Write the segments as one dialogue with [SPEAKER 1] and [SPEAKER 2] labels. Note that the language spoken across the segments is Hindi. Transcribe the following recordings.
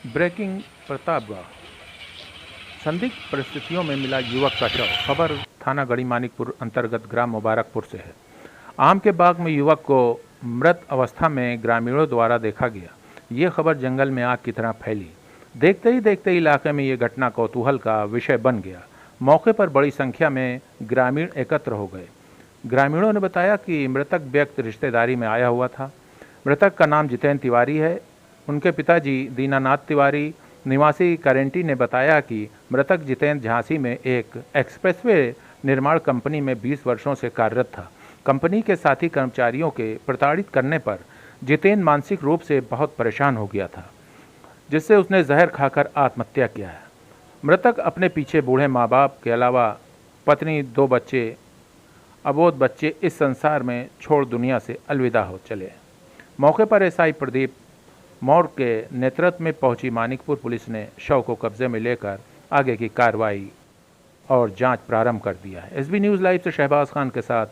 [SPEAKER 1] ब्रेकिंग प्रतापगढ़। संदिग्ध परिस्थितियों में मिला युवक का शव। खबर थाना गढ़ी मानिकपुर अंतर्गत ग्राम मुबारकपुर से है। आम के बाग में युवक को मृत अवस्था में ग्रामीणों द्वारा देखा गया। ये खबर जंगल में आग की तरह फैली। देखते ही इलाके में ये घटना कौतूहल का विषय बन गया। मौके पर बड़ी संख्या में ग्रामीण एकत्र हो गए। ग्रामीणों ने बताया कि मृतक व्यक्ति रिश्तेदारी में आया हुआ था। मृतक का नाम जितेंद्र तिवारी है। उनके पिताजी दीनानाथ तिवारी निवासी करेंटी ने बताया कि मृतक जितेंद्र झांसी में एक एक्सप्रेसवे निर्माण कंपनी में 20 वर्षों से कार्यरत था। कंपनी के साथी कर्मचारियों के प्रताड़ित करने पर जितेंद्र मानसिक रूप से बहुत परेशान हो गया था, जिससे उसने जहर खाकर आत्महत्या किया है। मृतक अपने पीछे बूढ़े माँ बाप के अलावा पत्नी, 2 बच्चे, अबोध बच्चे इस संसार में छोड़ दुनिया से अलविदा हो चले। मौके पर एसआई प्रदीप मौर्य के नेतृत्व में पहुंची मानिकपुर पुलिस ने शव को कब्जे में लेकर आगे की कार्रवाई और जांच प्रारंभ कर दिया है। एसबी न्यूज़ लाइव से शहबाज खान के साथ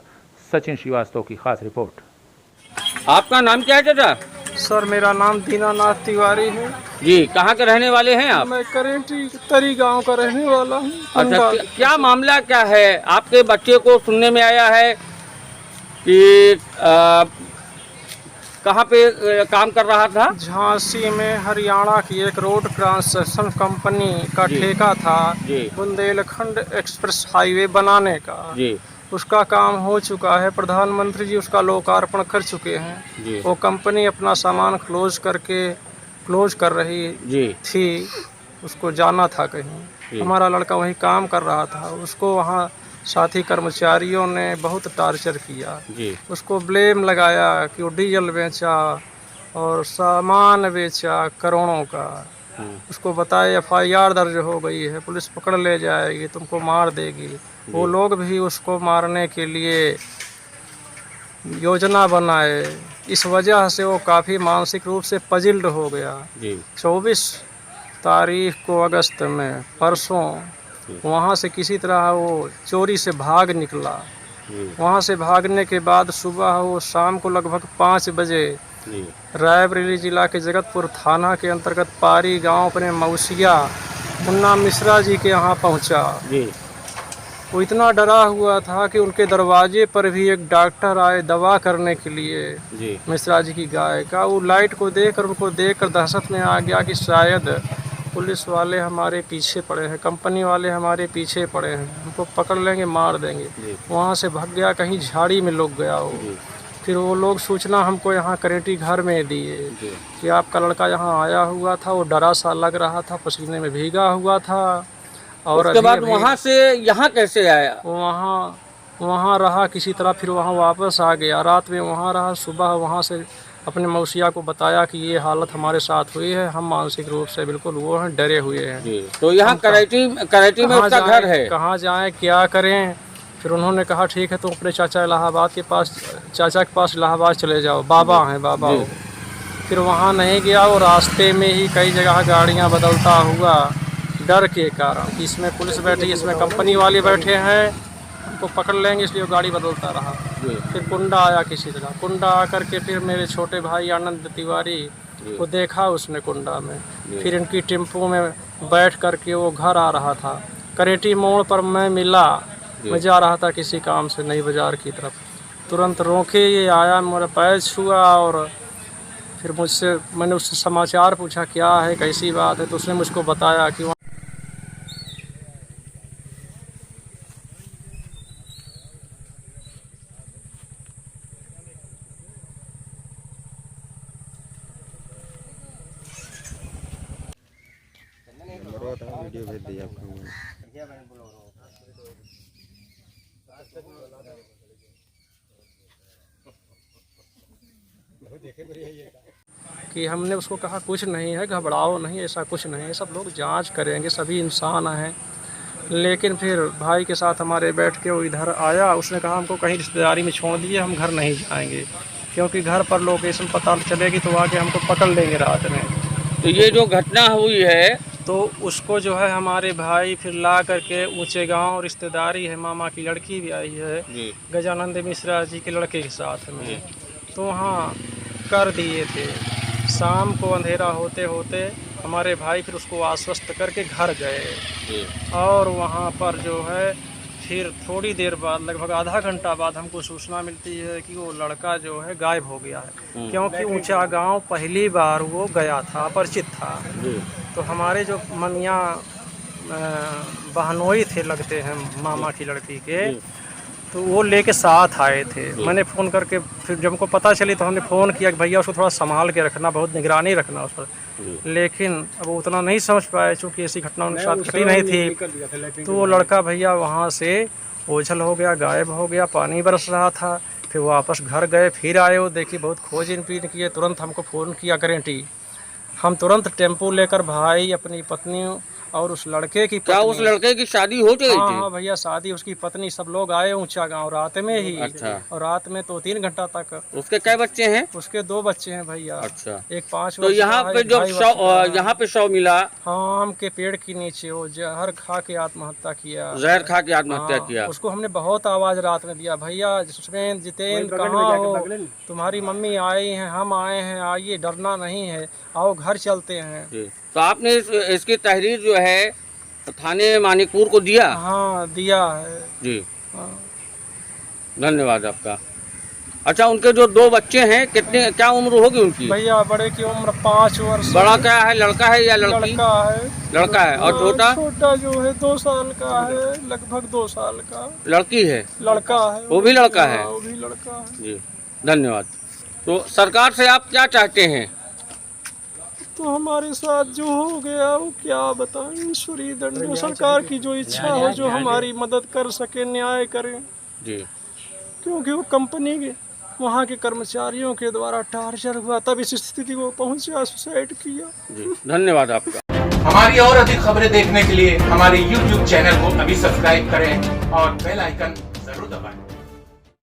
[SPEAKER 1] सचिन श्रीवास्तव की खास रिपोर्ट।
[SPEAKER 2] आपका नाम क्या है चाचा?
[SPEAKER 3] सर मेरा नाम दीनानाथ तिवारी है
[SPEAKER 2] जी। कहाँ के रहने वाले हैं आप?
[SPEAKER 3] मैं करेंटी तरी गांव का रहने वाला हूँ।
[SPEAKER 2] अच्छा, क्या मामला क्या है? आपके बच्चे को सुनने में आया है कि कहाँ पे काम कर रहा था?
[SPEAKER 3] झांसी में हरियाणा की एक रोड ट्रांसमिशन कंपनी का ठेका था बुंदेलखंड एक्सप्रेस हाईवे बनाने का जी। उसका काम हो चुका है। प्रधानमंत्री जी उसका लोकार्पण कर चुके हैं। वो कंपनी अपना सामान क्लोज कर रही थी। उसको जाना था कहीं। हमारा लड़का वहीं काम कर रहा था। उसको वहाँ साथी कर्मचारियों ने बहुत टार्चर किया। उसको ब्लेम लगाया कि वो डीजल बेचा और सामान बेचा करोड़ों का। उसको बताया FIR दर्ज हो गई है, पुलिस पकड़ ले जाएगी, तुमको मार देगी। वो लोग भी उसको मारने के लिए योजना बनाए। इस वजह से वो काफ़ी मानसिक रूप से पजिल्ड हो गया। 24 तारीख को अगस्त में परसों वहाँ से किसी तरह वो चोरी से भाग निकला। वहाँ से भागने के बाद सुबह वो शाम को लगभग 5 बजे रायबरेली जिला के जगतपुर थाना के अंतर्गत पारी गांव अपने मौसिया मुन्ना मिश्रा जी के यहाँ पहुँचा। वो इतना डरा हुआ था कि उनके दरवाजे पर भी एक डॉक्टर आए दवा करने के लिए मिश्रा जी की गाय का। वो लाइट को उनको देखकर दहशत में आ गया कि शायद पुलिस वाले हमारे पीछे पड़े हैं, कंपनी वाले हमारे पीछे पड़े हैं, हमको पकड़ लेंगे, मार देंगे। वहाँ से भाग गया, कहीं झाड़ी में लुक गया वो। फिर वो लोग सूचना हमको यहाँ करेंटी घर में दिए कि आपका लड़का यहाँ आया हुआ था। वो डरा सा लग रहा था, पसीने में भीगा हुआ था। और
[SPEAKER 2] उसके बाद वहाँ से यहाँ कैसे आया?
[SPEAKER 3] वहाँ रहा किसी तरह, फिर वहाँ वापस आ गया। रात में वहाँ रहा, सुबह वहाँ से अपने मौसिया को बताया कि ये हालत हमारे साथ हुई है, हम मानसिक रूप से बिल्कुल वो हैं, डरे हुए हैं।
[SPEAKER 2] तो यहाँ करेंटी में उसका घर है।
[SPEAKER 3] कहाँ जाएं, क्या करें? फिर उन्होंने कहा ठीक है तुम अपने चाचा के पास इलाहाबाद चले जाओ, बाबा हैं बाबा। फिर वहाँ नहीं गया। वो रास्ते में ही कई जगह गाड़ियाँ बदलता हुआ डर के कारण, इसमें पुलिस बैठी, इसमें कंपनी वाले बैठे हैं, हमको पकड़ लेंगे, इसलिए गाड़ी बदलता रहा। फिर कुंडा आया किसी तरह। कुंडा आकर के फिर मेरे छोटे भाई आनंद तिवारी को देखा उसने कुंडा में। फिर इनकी टेम्पो में बैठ करके वो घर आ रहा था। करेटी मोड़ पर मैं मिला, मैं जा रहा था किसी काम से नई बाजार की तरफ। तुरंत रोके, ये आया, मेरा पैर छुआ और फिर मैंने उससे समाचार पूछा क्या है, कैसी बात है। तो उसने मुझको बताया कि
[SPEAKER 4] वीडियो भेज दिया आपको।
[SPEAKER 3] कि हमने उसको कहा कुछ नहीं है, घबराओ नहीं, ऐसा कुछ नहीं है, सब लोग जांच करेंगे, सभी इंसान हैं। लेकिन फिर भाई के साथ हमारे बैठ के वो इधर आया। उसने कहा हमको कहीं रिश्तेदारी में छोड़ दिए, हम घर नहीं जाएंगे, क्योंकि घर पर लोकेशन पता चलेगी तो आके हमको पकड़ लेंगे रात में।
[SPEAKER 2] तो ये जो घटना हुई है
[SPEAKER 3] तो उसको जो है हमारे भाई फिर ला करके ऊंचे गांव रिश्तेदारी है, मामा की लड़की भी आई है, गजानंद मिश्रा जी के लड़के के साथ में। तो वहाँ कर दिए थे। शाम को अंधेरा होते होते हमारे भाई फिर उसको आश्वस्त करके घर गए और वहाँ पर जो है फिर थोड़ी देर बाद लगभग आधा घंटा बाद हमको सूचना मिलती है कि वो लड़का जो है गायब हो गया है, क्योंकि ऊंचा गांव पहली बार वो गया था, अपरिचित था। तो हमारे जो ममिया बहनोई थे लगते हैं मामा की लड़की के, तो वो लेके साथ आए थे। मैंने फ़ोन करके फिर जब हमको पता चली तो हमने फ़ोन किया कि भैया उसको थोड़ा संभाल के रखना, बहुत निगरानी रखना उस पर। लेकिन अब वो उतना नहीं समझ पाए, चूँकि ऐसी घटना उनके साथ घटी नहीं थी। तो वो लड़का भैया वहाँ से ओझल हो गया, गायब हो गया, पानी बरस रहा था। फिर वापस घर गए, फिर आए, वो देखिए बहुत खोज पीन किए, तुरंत हमको फ़ोन किया गारंटी। हम तुरंत टेम्पो लेकर भाई, अपनी पत्नी और उस लड़के की
[SPEAKER 2] क्या उस लड़के की शादी हो गई थी?
[SPEAKER 3] हाँ भैया, शादी, उसकी पत्नी, सब लोग आए ऊंचा गांव रात में ही।
[SPEAKER 2] अच्छा।
[SPEAKER 3] और रात में तो 3 घंटा तक।
[SPEAKER 2] उसके क्या बच्चे हैं?
[SPEAKER 3] उसके 2 बच्चे हैं भैया।
[SPEAKER 2] अच्छा।
[SPEAKER 3] एक 5
[SPEAKER 2] तो यहाँ पे जो यहाँ पे शव मिला,
[SPEAKER 3] आम के पेड़ के नीचे, वो जहर खा के आत्महत्या किया।
[SPEAKER 2] जहर खा के आत्महत्या किया।
[SPEAKER 3] उसको हमने बहुत आवाज रात में दिया, भैया जिसमें जितेंद्र कहाँ हो, तुम्हारी मम्मी आई हैं, हम आए हैं, आइए, डरना नहीं है, आओ घर चलते हैं।
[SPEAKER 2] तो आपने इसकी तहरीर जो है थाने मानिकपुर को दिया?
[SPEAKER 3] हाँ दिया है
[SPEAKER 2] जी।
[SPEAKER 3] हाँ।
[SPEAKER 2] धन्यवाद आपका। अच्छा, उनके जो 2 बच्चे हैं, कितने, क्या उम्र होगी उनकी?
[SPEAKER 3] भैया बड़े की उम्र 5 वर्ष।
[SPEAKER 2] बड़ा क्या है, लड़का है या लड़की?
[SPEAKER 3] लड़का है।
[SPEAKER 2] लड़का है। और छोटा?
[SPEAKER 3] छोटा जो है 2 साल का है, लगभग 2 साल का।
[SPEAKER 2] लड़की है?
[SPEAKER 3] लड़का है।
[SPEAKER 2] वो भी लड़का है?
[SPEAKER 3] वो भी लड़का है।
[SPEAKER 2] जी, धन्यवाद। तो सरकार से आप क्या चाहते हैं?
[SPEAKER 3] तो हमारे साथ जो हो गया वो क्या बताएं, ईश्वरीय दंड। सरकार की जो इच्छा हो, जो हमारी मदद कर सके, न्याय करें।
[SPEAKER 2] जी।
[SPEAKER 3] क्योंकि वो कंपनी के वहाँ के कर्मचारियों के द्वारा टार्चर हुआ, तब इस स्थिति को पहुँचा, सुसाइड किया।
[SPEAKER 2] जी, धन्यवाद आपका।
[SPEAKER 1] हमारी और अधिक खबरें देखने के लिए हमारे YouTube चैनल को अभी सब्सक्राइब करें और बेल आइकन जरूर दबाएं।